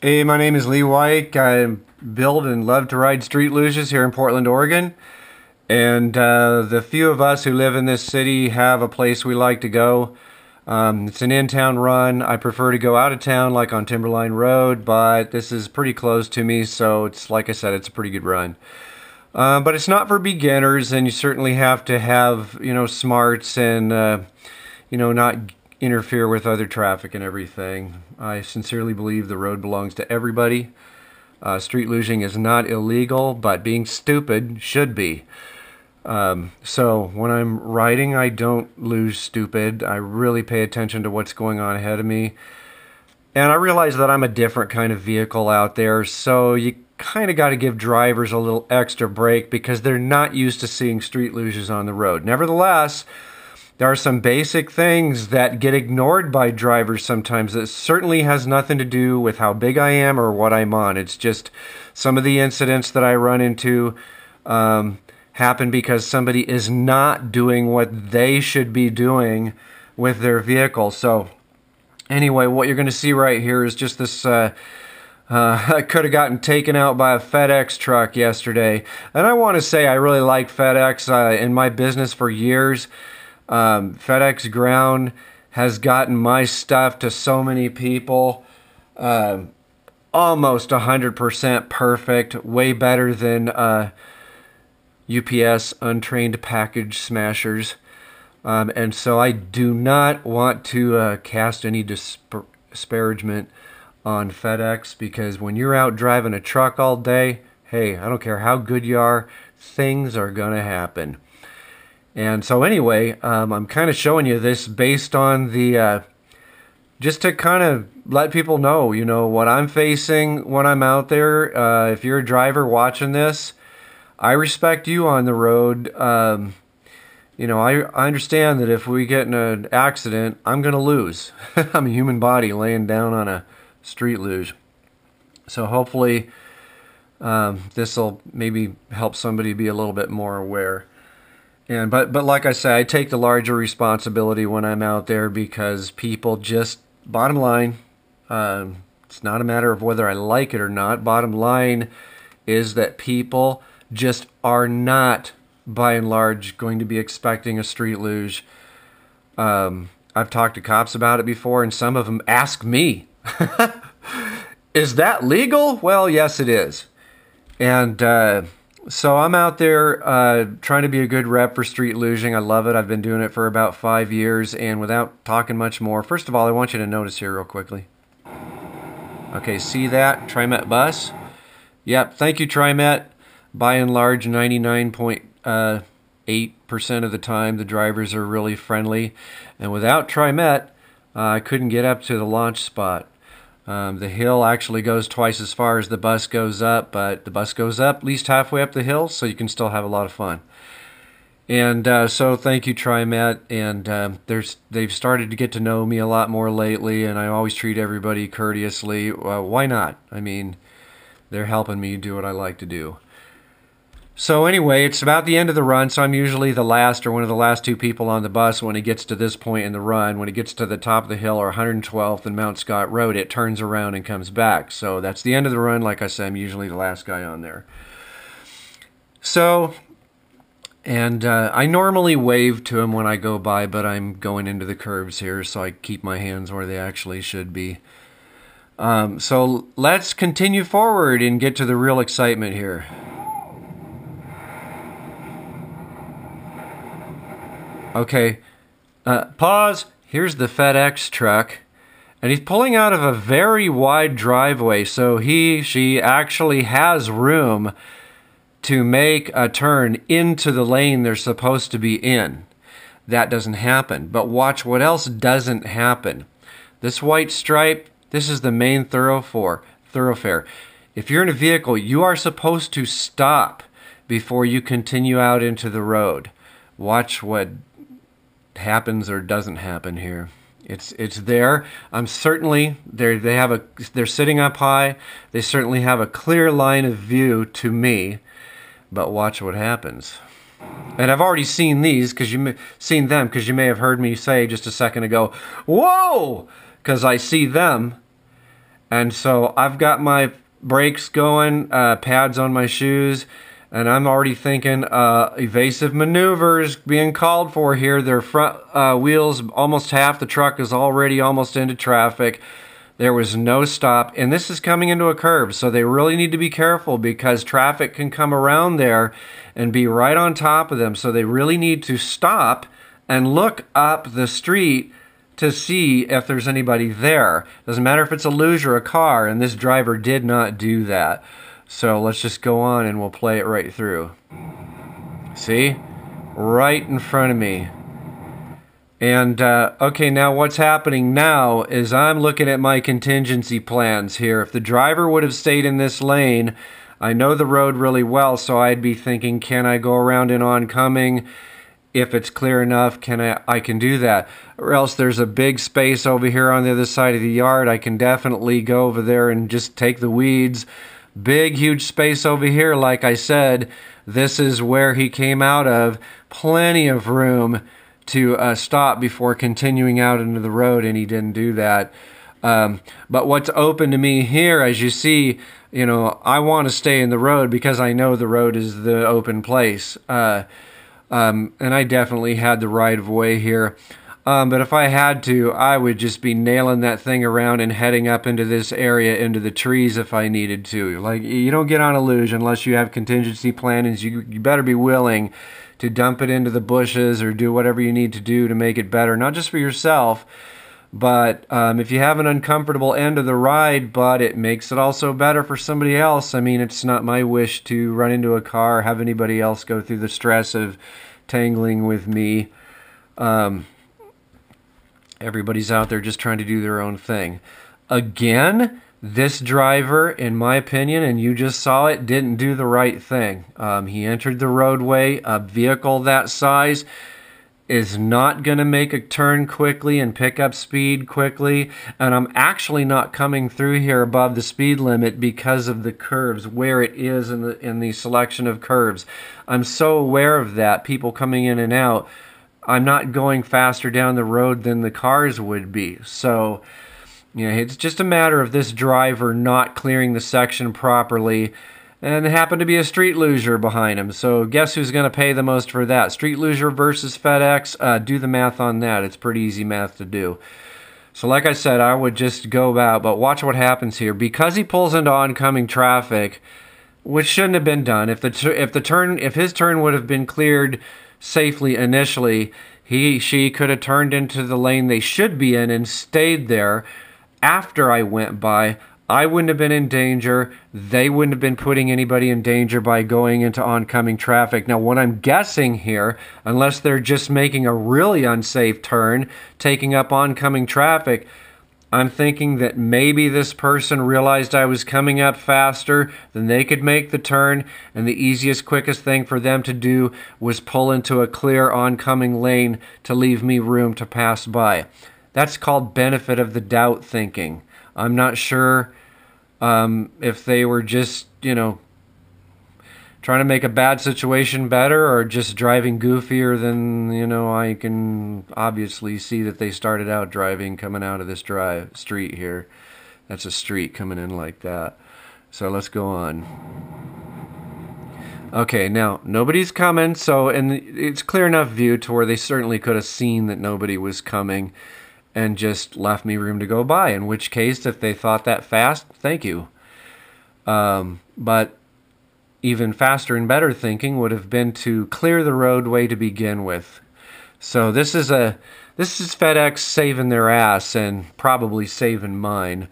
Hey, my name is Lee White. I build and love to ride street luges here in Portland, Oregon. And the few of us who live in this city have a place we like to go. It's an in-town run. I prefer to go out of town, like on Timberline Road, but this is pretty close to me, so it's like I said, it's a pretty good run. But it's not for beginners, and you certainly have to have, smarts and, not interfere with other traffic and everything. I sincerely believe the road belongs to everybody. Street luging is not illegal, but being stupid should be. So when I'm riding, I don't luge stupid. I really pay attention to what's going on ahead of me. And I realize that I'm a different kind of vehicle out there, so you kind of got to give drivers a little extra break because they're not used to seeing street luges on the road. Nevertheless, there are some basic things that get ignored by drivers sometimes that certainly has nothing to do with how big I am or what I'm on. It's just some of the incidents that I run into happen because somebody is not doing what they should be doing with their vehicle. So anyway, what you're going to see right here is just this I could have gotten taken out by a FedEx truck yesterday. And I want to say I really like FedEx in my business for years. FedEx Ground has gotten my stuff to so many people. Almost 100% perfect. Way better than UPS untrained package smashers. And so I do not want to cast any disparagement on FedEx, because when you're out driving a truck all day, hey, I don't care how good you are, things are gonna happen. And so anyway, I'm kind of showing you this based on the, just to kind of let people know, what I'm facing when I'm out there. If you're a driver watching this, I respect you on the road. I understand that if we get in an accident, I'm gonna lose. I'm a human body laying down on a street luge. So hopefully this will maybe help somebody be a little bit more aware. And but like I say, I take the larger responsibility when I'm out there because people just, bottom line, it's not a matter of whether I like it or not. Bottom line is that people just are not, by and large, going to be expecting a street luge. I've talked to cops about it before, and some of them ask me, is that legal? Well, yes, it is. And so I'm out there trying to be a good rep for street luging. I love it. I've been doing it for about 5 years. And without talking much more, first of all, I want you to notice here real quickly. Okay, see that? TriMet bus? Yep, thank you, TriMet. By and large, 99.8% of the time, the drivers are really friendly. And without TriMet, I couldn't get up to the launch spot. The hill actually goes twice as far as the bus goes up, but the bus goes up at least halfway up the hill, so you can still have a lot of fun. And so thank you, TriMet. And they've started to get to know me a lot more lately, and I always treat everybody courteously. Why not? I mean, they're helping me do what I like to do. So anyway, it's about the end of the run, so I'm usually the last or one of the last two people on the bus when it gets to this point in the run. When it gets to the top of the hill or 112th and Mount Scott Road, it turns around and comes back. So that's the end of the run. Like I said, I'm usually the last guy on there. So, and I normally wave to him when I go by, but I'm going into the curves here, so I keep my hands where they actually should be. So let's continue forward and get to the real excitement here. Okay, pause. Here's the FedEx truck, and he's pulling out of a very wide driveway, so she actually has room to make a turn into the lane they're supposed to be in. That doesn't happen, but watch what else doesn't happen. This white stripe, this is the main thoroughfare. If you're in a vehicle, you are supposed to stop before you continue out into the road. Watch what happens or doesn't happen here. It's there. I'm certainly they're sitting up high. They certainly have a clear line of view to me, but watch what happens. And I've already seen these because you may have heard me say just a second ago, "Whoa!" because I see them And so I've got my brakes going, pads on my shoes, and I'm already thinking evasive maneuvers being called for here. Their front wheels, almost half the truck is already almost into traffic. There was no stop, and this is coming into a curve, so they really need to be careful because traffic can come around there and be right on top of them. So they really need to stop and look up the street to see if there's anybody there. Doesn't matter if it's a luge or a car, and this driver did not do that. So let's just go on and we'll play it right through. See? Right in front of me. And, okay, now what's happening now is I'm looking at my contingency plans here. If the driver would have stayed in this lane, I know the road really well, so I'd be thinking, can I go around in oncoming? If it's clear enough, I can do that. Or else there's a big space over here on the other side of the yard. I can definitely go over there and just take the weeds. Big, huge space over here, like I said. This is where he came out of. Plenty of room to stop before continuing out into the road, and he didn't do that. But what's open to me here, as you see, you know, I want to stay in the road because I know the road is the open place. And I definitely had the right of way here. But if I had to, I would just be nailing that thing around and heading up into this area, into the trees if I needed to. Like, you don't get on a luge unless you have contingency plans. You better be willing to dump it into the bushes or do whatever you need to do to make it better, not just for yourself, but if you have an uncomfortable end of the ride, but it makes it also better for somebody else. I mean, it's not my wish to run into a car or have anybody else go through the stress of tangling with me. Everybody's out there just trying to do their own thing. Again, this driver, in my opinion, and you just saw it, didn't do the right thing. He entered the roadway. A vehicle that size is not going to make a turn quickly and pick up speed quickly. And I'm actually not coming through here above the speed limit because of the curves, where it is in the selection of curves. I'm so aware of that, people coming in and out. I'm not going faster down the road than the cars would be. So, you know, it's just a matter of this driver not clearing the section properly, and there happened to be a street luger behind him. So guess who's going to pay the most for that? Street luger versus FedEx? Do the math on that. It's pretty easy math to do. So like I said, I would just go out, but watch what happens here. Because he pulls into oncoming traffic, which shouldn't have been done. If his turn would have been cleared safely initially, she could have turned into the lane they should be in and stayed there. After I went by, I wouldn't have been in danger. They wouldn't have been putting anybody in danger by going into oncoming traffic. Now, what I'm guessing here, unless they're just making a really unsafe turn, taking up oncoming traffic, I'm thinking that maybe this person realized I was coming up faster than they could make the turn, and the easiest, quickest thing for them to do was pull into a clear oncoming lane to leave me room to pass by. That's called benefit of the doubt thinking. I'm not sure if they were just, you know, trying to make a bad situation better or just driving goofier than, you know, I can obviously see that they started out driving coming out of this street here. That's a street coming in like that. So let's go on. Okay, now nobody's coming, so, and it's clear enough view to where they certainly could have seen that nobody was coming and just left me room to go by, in which case, if they thought that fast, thank you. But even faster and better thinking would have been to clear the roadway to begin with. So this is FedEx saving their ass and probably saving mine.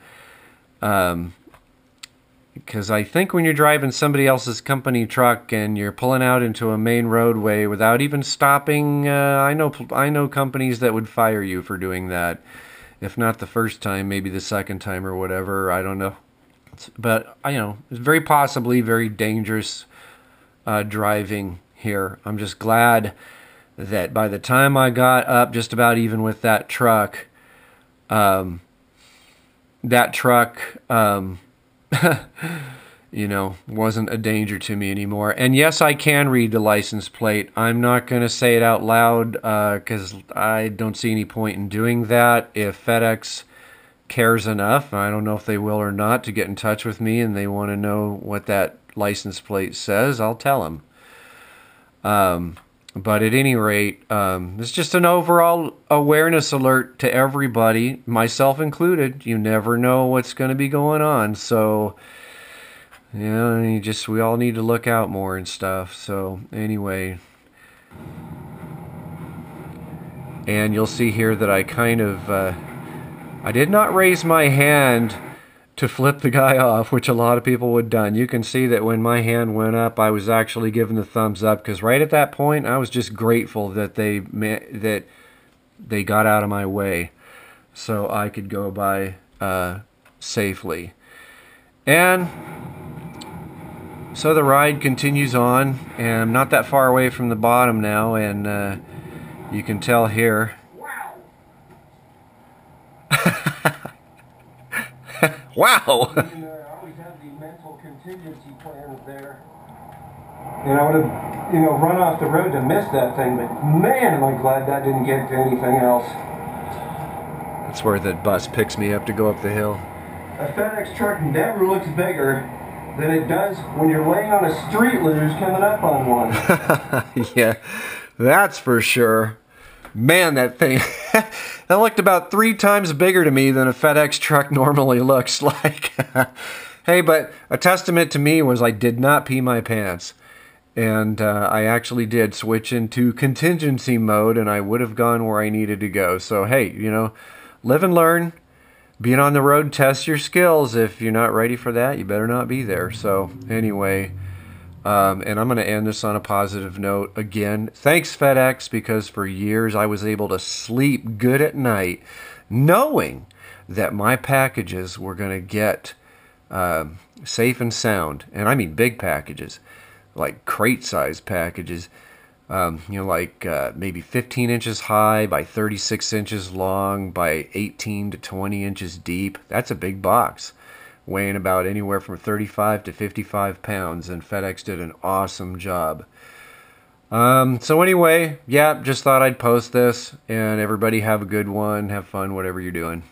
Because I think when you're driving somebody else's company truck and you're pulling out into a main roadway without even stopping, I know companies that would fire you for doing that. If not the first time, maybe the second time or whatever. I don't know. But, you know, it's very possibly very dangerous driving here. I'm just glad that by the time I got up just about even with that truck, you know, wasn't a danger to me anymore. And yes, I can read the license plate. I'm not going to say it out loud because I don't see any point in doing that. If FedEx cares enough, I don't know if they will or not, to get in touch with me and they want to know what that license plate says, I'll tell them. But at any rate, it's just an overall awareness alert to everybody, myself included. You never know what's going to be going on. So, you know, we all need to look out more and stuff. So, anyway. And you'll see here that I kind of, I did not raise my hand to flip the guy off, which a lot of people would have done. You can see that when my hand went up, I was actually giving the thumbs up, because right at that point, I was just grateful that they got out of my way so I could go by safely. And so the ride continues on, and I'm not that far away from the bottom now, and you can tell here. Wow! I always have the mental contingency plan there. And I would have, run off the road to miss that thing, but man, am I glad that didn't get to anything else. That's where the bus picks me up to go up the hill. A FedEx truck never looks bigger than it does when you're laying on a street luge coming up on one. Yeah, that's for sure. Man, that thing, that looked about 3 times bigger to me than a FedEx truck normally looks like. Hey, but a testament to me was I did not pee my pants. And I actually did switch into contingency mode, and I would have gone where I needed to go. So, hey, live and learn. Being on the road, test your skills. If you're not ready for that, you better not be there. So, anyway, and I'm going to end this on a positive note. Again, thanks FedEx, because for years I was able to sleep good at night knowing that my packages were going to get safe and sound. And I mean big packages, like crate-sized packages, like maybe 15 inches high by 36 inches long by 18 to 20 inches deep. That's a big box, weighing about anywhere from 35 to 55 pounds, and FedEx did an awesome job. So anyway, yeah, just thought I'd post this, and everybody have a good one, have fun, whatever you're doing.